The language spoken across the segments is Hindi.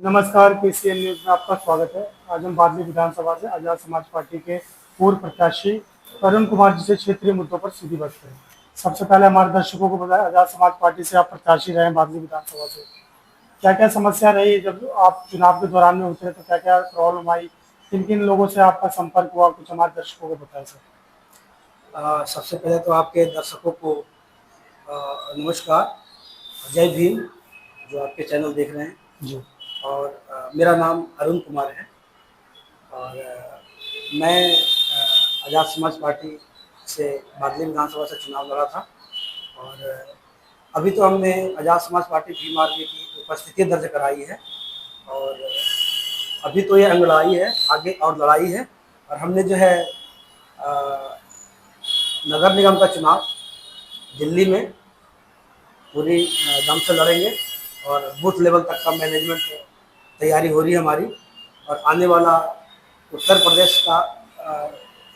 नमस्कार, केसीएन न्यूज़ में आपका स्वागत है। आज हम बादली विधानसभा से आज़ाद समाज पार्टी के पूर्व प्रत्याशी अरुण कुमार जी से क्षेत्रीय मुद्दों पर सीधी बात करें। सबसे पहले हमारे दर्शकों को बताएं, आज़ाद समाज पार्टी से आप प्रत्याशी रहे हैं बादली विधानसभा से। क्या-क्या समस्या रही जब आप चुनाव के दौरान में उतरे, तो क्या-क्या प्रॉब्लम आई? किन-किन लोगों से आपका संपर्क हुआ? कुछ हमारे दर्शकों को बताएं सर। सबसे पहले तो आपके दर्शकों को नमस्कार, जय भीम, जो आपके चैनल देख रहे हैं। जी। और मेरा नाम अरुण कुमार है और मैं आज़ाद समाज पार्टी से बादली विधानसभा से चुनाव लड़ा था। और अभी तो हमने आज़ाद समाज पार्टी भीम आर्मी की उपस्थिति दर्ज कराई है और अभी तो ये अंगड़ाई है, आगे और लड़ाई है। और हमने जो है नगर निगम का चुनाव दिल्ली में पूरी दम से लड़ेंगे और बूथ लेवल तक का मैनेजमेंट तैयारी हो रही है हमारी। और आने वाला उत्तर प्रदेश का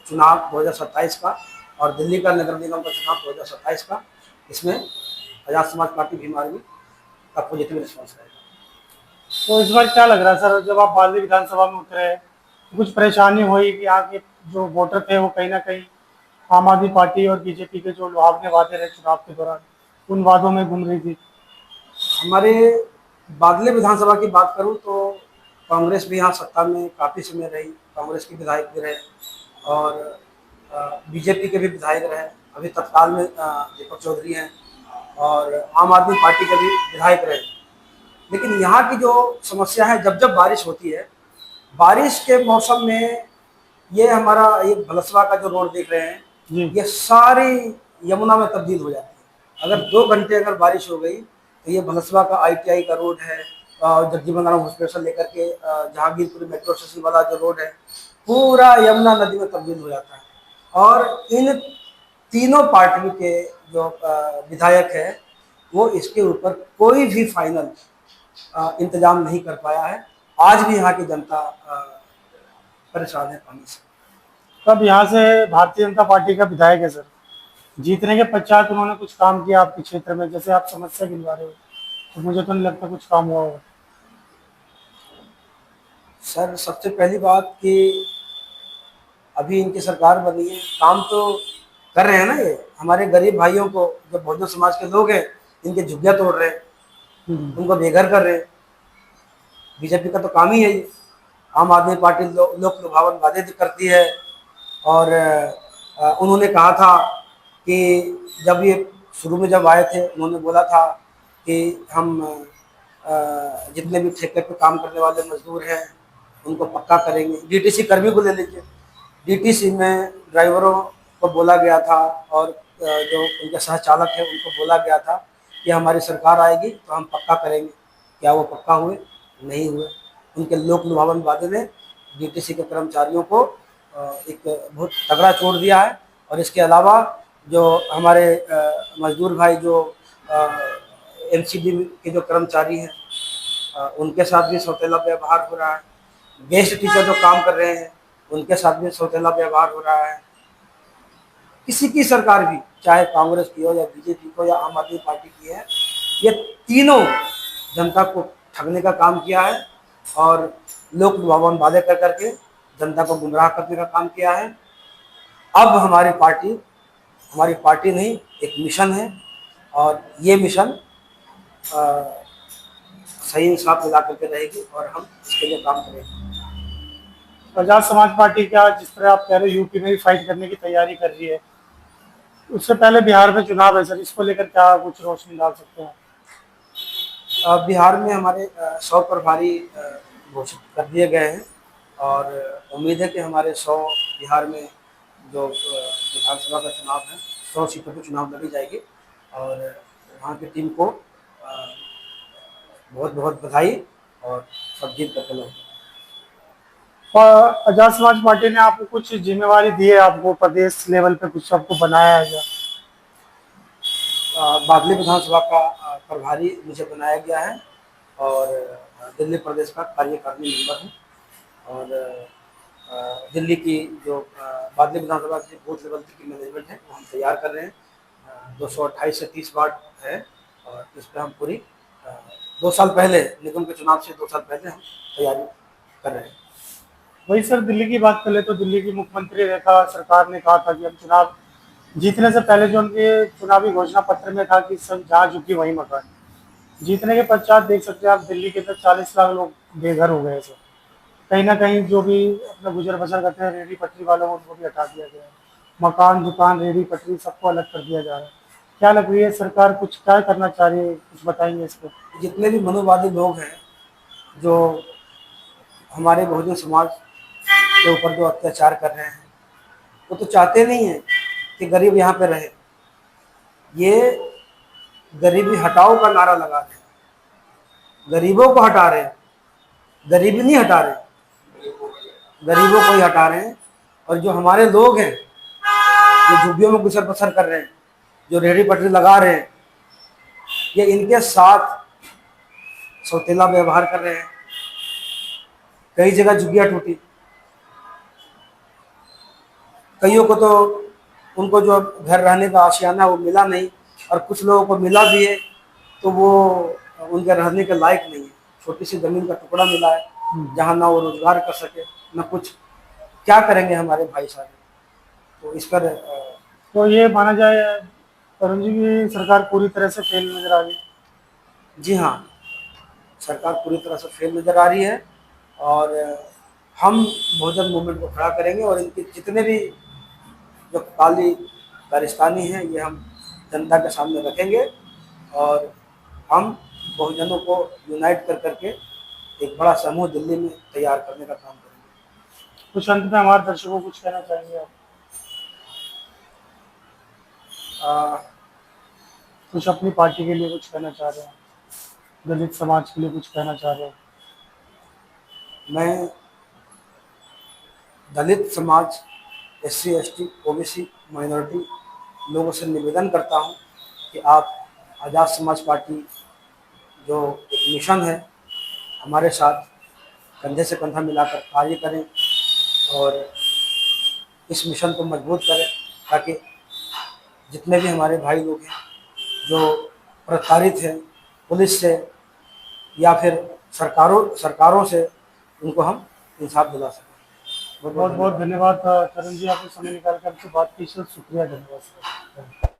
चुनाव 2027 का और दिल्ली का नगर निगम का चुनाव 2027 का, इसमें आज़ाद समाज पार्टी भीम आर्मी का पॉजिटिव रिस्पॉन्स रहेगा। तो इस बार क्या लग रहा है सर, जब आप बादली विधानसभा में उतरे, कुछ परेशानी हुई कि यहाँ के जो वोटर थे वो कहीं ना कहीं आम आदमी पार्टी और बीजेपी के जो लुभावने वादे रहे चुनाव के दौरान, उन वादों में घूम रही थी? हमारे बादले विधानसभा की बात करूं तो कांग्रेस भी यहाँ सत्ता में काफ़ी समय रही, कांग्रेस के विधायक भी रहे और बीजेपी के भी विधायक रहे। अभी तत्काल में दीपक चौधरी हैं और आम आदमी पार्टी के भी विधायक रहे। लेकिन यहाँ की जो समस्या है, जब जब बारिश होती है, बारिश के मौसम में ये हमारा ये भलसवा का जो रोड देख रहे हैं, जी। ये सारी यमुना में तब्दील हो जाती है। अगर 2 घंटे अगर बारिश हो गई तो ये भलसवा का ITI का रोड है और जगजीवन राम हॉस्पिटल लेकर के जहांगीरपुर मेट्रो स्टेशन वाला जो रोड है, पूरा यमुना नदी में तब्दील हो जाता है। और इन तीनों पार्टियों के जो विधायक है, वो इसके ऊपर कोई भी फाइनल इंतजाम नहीं कर पाया है। आज भी यहाँ की जनता परेशान है पानी से। तब यहाँ से भारतीय जनता पार्टी का विधायक है सर, जीतने के पश्चात उन्होंने कुछ काम किया आपके क्षेत्र में? जैसे आप समस्या गिनवा रहे हो, तो मुझे तो नहीं लगता कुछ काम हुआ होगा। सर, सबसे पहली बात कि अभी इनकी सरकार बनी है, काम तो कर रहे हैं ना। ये हमारे गरीब भाइयों को, जो बहुजन समाज के लोग हैं, इनके झुग्गियां तोड़ रहे हैं, उनको बेघर कर रहे हैं। बीजेपी का तो काम ही है ये। आम आदमी पार्टी लोक लुभावन वादे करती है। और उन्होंने कहा था कि जब ये शुरू में जब आए थे, उन्होंने बोला था कि हम जितने भी ठेके पे काम करने वाले मजदूर हैं उनको पक्का करेंगे। डीटीसी कर्मी को ले लीजिए, डीटीसी में ड्राइवरों को बोला गया था और जो उनके सहचालक है उनको बोला गया था कि हमारी सरकार आएगी तो हम पक्का करेंगे। क्या वो पक्का हुए? नहीं हुए। उनके लोक लुभावन वादे ने डीटीसी के कर्मचारियों को एक बहुत तगड़ा चोट दिया है। और इसके अलावा जो हमारे मजदूर भाई जो MCD के जो कर्मचारी हैं, उनके साथ भी सौतेला व्यवहार हो रहा है। गेस्ट टीचर जो काम कर रहे हैं, उनके साथ भी सौतेला व्यवहार हो रहा है। किसी की सरकार भी, चाहे कांग्रेस की हो या बीजेपी को या आम आदमी पार्टी की है, ये तीनों जनता को ठगने का काम किया है और लोक लुभावन वादे कर करके जनता को गुमराह करने का काम किया है। अब हमारी पार्टी नहीं, एक मिशन है और ये मिशन सही इंसाफ मिला करके रहेगी और हम इसके लिए काम करेंगे। आजाद समाज पार्टी क्या, जिस तरह आप कह रहे हो यूपी में भी फाइट करने की तैयारी कर रही है, उससे पहले बिहार में चुनाव है सर, इसको लेकर क्या कुछ रोशनी डाल सकते हैं? बिहार में हमारे 100 प्रभारी घोषित कर दिए गए हैं और उम्मीद है कि हमारे 100 बिहार में जो विधानसभा का चुनाव है, 100 सीटों पर चुनाव लड़ी जाएगी। और वहाँ की टीम को बहुत बहुत बधाई और सब जीत करके लौटे। और आजाद समाज पार्टी ने आपको कुछ जिम्मेवारी दी है, आपको प्रदेश लेवल पे कुछ सबको बनाया है क्या? बादली विधानसभा का प्रभारी मुझे बनाया गया है और दिल्ली प्रदेश का कार्यकारिणी मेंबर हूँ। और दिल्ली की जो बादली विधानसभा की बूथ लेवल की मैनेजमेंट है वो हम तैयार कर रहे हैं। 228 से 30 वार्ड है और इस पर हम पूरी 2 साल पहले, निगम के चुनाव से 2 साल पहले हम तैयारी कर रहे हैं। वही सर, दिल्ली की बात करें तो दिल्ली की मुख्यमंत्री रेखा सरकार ने कहा था कि हम चुनाव जीतने से पहले जो उनके चुनावी घोषणा पत्र में था कि सब जहाँ झुकी वहीं मकान। जीतने के पश्चात देख सकते हैं आप, दिल्ली के अंदर 40 लाख लोग बेघर हो गए हैं सर। कहीं ना कहीं जो भी अपना गुजर बसर करते हैं रेहड़ी पटरी वालों को, उनको भी हटा दिया गया है। मकान दुकान रेहड़ी पटरी सबको अलग कर दिया जा रहा है। क्या लग रही है सरकार कुछ क्या करना चाह रही है, कुछ बताएंगे इस पर? जितने भी मनोवादी लोग हैं, जो हमारे बहुजन समाज के ऊपर जो अत्याचार कर रहे हैं, वो तो चाहते नहीं है कि गरीब यहाँ पे रहे। ये गरीबी हटाओ का नारा लगा रहे हैं, गरीबों को हटा रहे हैं, गरीबी नहीं हटा रहे, गरीबों को ही हटा रहे हैं। और जो हमारे लोग हैं, जो झुग्गियों में गुजर बसर कर रहे हैं, जो रेहड़ी पटरी लगा रहे हैं, ये इनके साथ सौतेला व्यवहार कर रहे हैं। कई जगह झुग्गियाँ टूटी, कईयों को तो उनको जो घर रहने का आशियाना वो मिला नहीं, और कुछ लोगों को मिला भी है तो वो उनके रहने के लायक नहीं है। छोटी सी ज़मीन का टुकड़ा मिला है जहाँ ना वो रोजगार कर सके ना कुछ। क्या करेंगे हमारे भाई साहब? तो इस पर तो ये माना जाए तरुण जी की सरकार पूरी तरह से फेल नजर आ रही है। जी हाँ, सरकार पूरी तरह से फेल नज़र आ रही है, और हम बहुजन मूवमेंट को खड़ा करेंगे, और इनके जितने भी जो काली कारस्तानी हैं ये हम जनता के सामने रखेंगे, और हम बहुजनों को यूनाइट कर करके एक बड़ा समूह दिल्ली में तैयार करने का काम करेंगे। कुछ अंत में हमारे दर्शकों को कुछ कहना चाहेंगे आप? आ, कुछ अपनी पार्टी के लिए कुछ कहना चाह रहे हैं, दलित समाज के लिए कुछ कहना चाह रहे हैं? मैं दलित समाज, SC ST OBC माइनॉरिटी लोगों से निवेदन करता हूं कि आप आज़ाद समाज पार्टी जो एक मिशन है, हमारे साथ कंधे से कंधा मिलाकर कार्य करें और इस मिशन को मजबूत करें, ताकि जितने भी हमारे भाई लोग हैं जो प्रताड़ित हैं पुलिस से या फिर सरकारों से, उनको हम इंसाफ दिला सकें। बहुत बहुत धन्यवाद तरुण जी, आपने समय निकाल कर हमसे बात की, शुक्रिया, धन्यवाद सर।